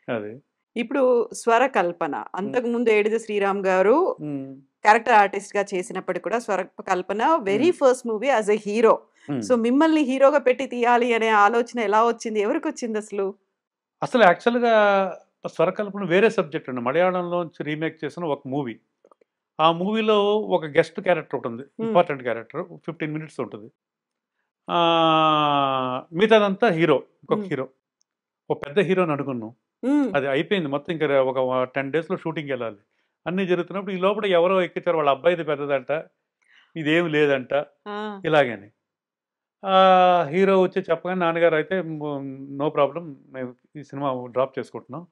అది. ఇప్పుడు స్వర కల్పన. అంతకుముందు 'ఏడిది శ్రీరామ్' గారు హ్మ్. క్యారెక్టర్ ఆర్టిస్ట్‌గా చేసినప్పటికి కూడా Swarakalpana very hmm. First movie as a hero. Hmm. So, మిమ్మల్ని హీరోగా పెట్టి తీయాలి అనే ఆలోచన ఎలా వచ్చింది? ఎవరికొచ్చిందసలు? అసలు యాక్చువల్‌గా స్వరకల్పన వేరే సబ్జెక్ట్ అండి. మలయాళంలోంచి రీమేక్ చేసిన ఒక మూవీ. ఆ మూవీలో ఒక గెస్ట్ క్యారెక్టర్ ఒకటుంది. హ్మ్. Important character. 15 మినిట్స్ ఉంటది. మిగతాదంతా హీరో. ఇంకొక హ్మ్. హీరో. ఒక పెద్ద హీరోని అనుకున్నాం. హ్మ్. అది అయిపోయింది. మొత్తం ఇంకా ఒక 10 డేస్‌లో షూటింగ్‌కెళ్ళాలి. అన్నీ జరుగుతున్నప్పుడు ఈ లోపల ఎవరో ఎక్కించారు. వాళ్ళ అబ్బాయిది పెద్దదంట. ఇదేమి లేదంట. ఆ! ఇలాగని. హీరో వచ్చి చెప్పగానే నాన్నగారు అయితే నో ప్రాబ్లమ్ మేము ఈ సినిమా డ్రాప్ చేసుకుంటున్నాం.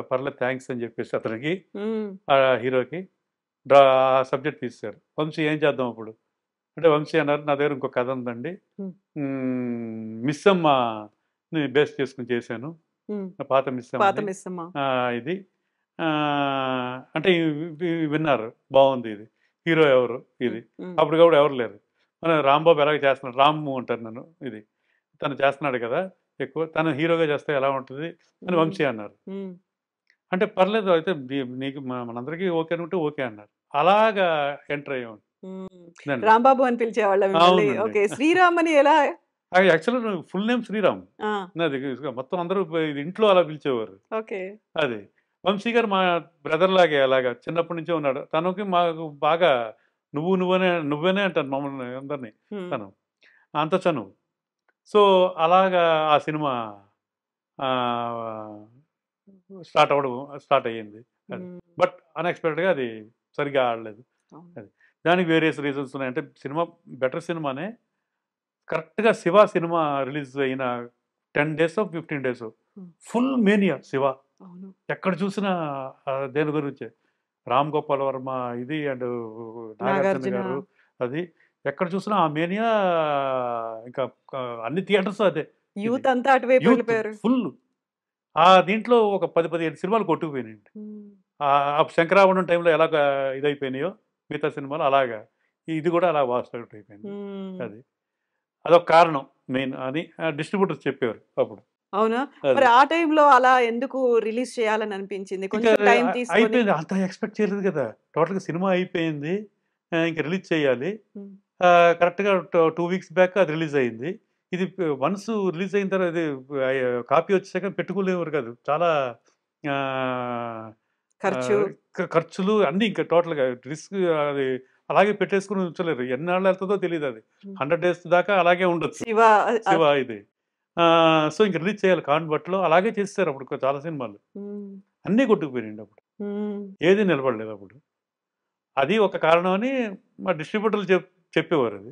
పర్లేదు థ్యాంక్స్ అని చెప్పేసి అతనికి హ్మ్. హీరోకి సబ్జెక్ట్ తీసేశారు. వంశీ ఏం చేద్దాం ఇప్పుడు? అంటే వంశీ అన్నారు నా దగ్గర ఇంకో కథ ఉందండి. హ్మ్. మిస్సమ్మని బేస్ చేసుకొని చేశాను. హ్మ్. నా పాత పాత మిస్సమ్మని. మిస్సమ్మ. ఇది అంటే విన్నారు బాగుంది ఇది. హీరో ఎవరు హ్మ్. ఇది. హ్మ్. అప్పటికప్పుడు ఎవరు లేరు. మన రాంబాబు ఎలాగ చేస్తున్నాడు రాము అంటారు నన్ను ఇది. తను చేస్తున్నాడు కదా ఎక్కువ తను హీరోగా చేస్తే ఎలా ఉంటుంది అని హ్మ్. వంశీ అన్నారు. హ్మ్. అంటే పర్లేదు అయితే నీకు మనందరికీ ఓకే అనుకుంటే ఓకే అన్నారు. అలాగా ఎంటర్ అయ్యాం హ్మ్. దాంట్లో. రాంబాబు అని పిలిచేవాళ్ళా మిమ్మల్ని? అవునండి. ఓకే. శ్రీరామ్ అని ఎలా? యాక్చువల్‌గా ఫుల్ నేమ్ శ్రీరామ్. ఆ! నాది మొత్తం అందరూ ఇది ఇంట్లో అలా పిలిచేవారు. ఓకే. అది. వంశీ గారు మా బ్రదర్ లాగే అలాగా చిన్నప్పటి నుంచే ఉన్నాడు. తనకి మాకు బాగా నువ్వేనే అంటాను మమ్మల్ని అందరిని హ్మ్. తను. అంత చనువు. సో, అలాగా ఆ సినిమా ఆహ్, స్టార్ట్ అయ్యింది. అది. హ్మ్. బట్ అన్‌ఎక్స్‌పెక్టెడ్‌గా అది సరిగ్గా ఆడలేదు. అవును. అది. దానికి వేరియస్ రీజన్స్ ఉన్నాయి. అంటే సినిమా బెటర్ సినిమానే. కరెక్ట్‌గా 'శివ' సినిమా రిలీజ్ అయిన 10 డేసో, 15 డేసో హ్మ్. Full mania 'Shiva'. అవును. ఎక్కడ చూసినా దేని గురించే. 'రామ్ గోపాల్ వర్మ' ఇది అండ్ 'నాగార్జున' 'నాగార్జున' గారు అది. ఎక్కడ చూసినా ఆ మేనియా ఇంకా క అన్ని థియేటర్స్ అదే. ఇది. యూత్ అంతా అటువైపు యూత్ వెళ్ళిపోయారు. ఫుల్. దీంట్లో ఒక 10, 15 సినిమాలు కొట్టుకుపోయినాయండి. హ్మ్. ఆ 'శంకరాభరణం' టైంలో ఎలాగా ఇదైపోయినాయో మిగతా సినిమాలు అలాగా. ఇది కూడా అలా వాస్ట్ అవుట్ అయిపోయింది. హ్మ్. అది. అదొక కారణం మెయిన్ అని డిస్ట్రిబ్యూటర్స్ చెప్పేవారు అప్పుడు. అవునా? అది. మరి ఆ టైంలో అలా ఎందుకు రిలీజ్ చేయాలని అనిపించింది? ఇంకా కొంచెం టైం తీసుకొని. అయిపోయింది. అంత ఎక్స్‌పెక్ట్ చేయలేదు కదా! టోటల్‌గా సినిమా అయిపోయింది. ఇంక రిలీజ్ చేయాలి. హ్మ్. కరెక్ట్‌గా 2 వీక్స్ బ్యాక్ అది రిలీజ్ అయింది. ఇది వన్స్ రిలీజ్ అయిన తర్వాత ఇది కాపీ వచ్చేసాక పెట్టుకోలేవారు కాదు. చాలా ఆహ్, ఖర్చు. ఆహ్, ఖర్చులు అన్నీ ఇంకా టోటల్‌గా రిస్క్ అది అలాగే పెట్టేసుకొని ఉంచలేరు. ఎన్నాళ్ళు ఎళ్తదో తెలీదది. హ్మ్. 100 డేస్ దాకా అలాగే ఉండొచ్చు. 'శివ' శివ ఇది. సో, ఇంక రిలీజ్ చేయాలి కాన్వర్ట్‌లో అలాగే చేసేసారు అప్పుడు చాలా సినిమాలు. హ్మ్. అన్నీ కొట్టుకుపోయినాయండి అప్పుడు. హ్మ్. ఏది నిలబడలేదప్పుడు. అది ఒక కారణం అని మా డిస్ట్రిబ్యూటర్లు చెప్పేవారది.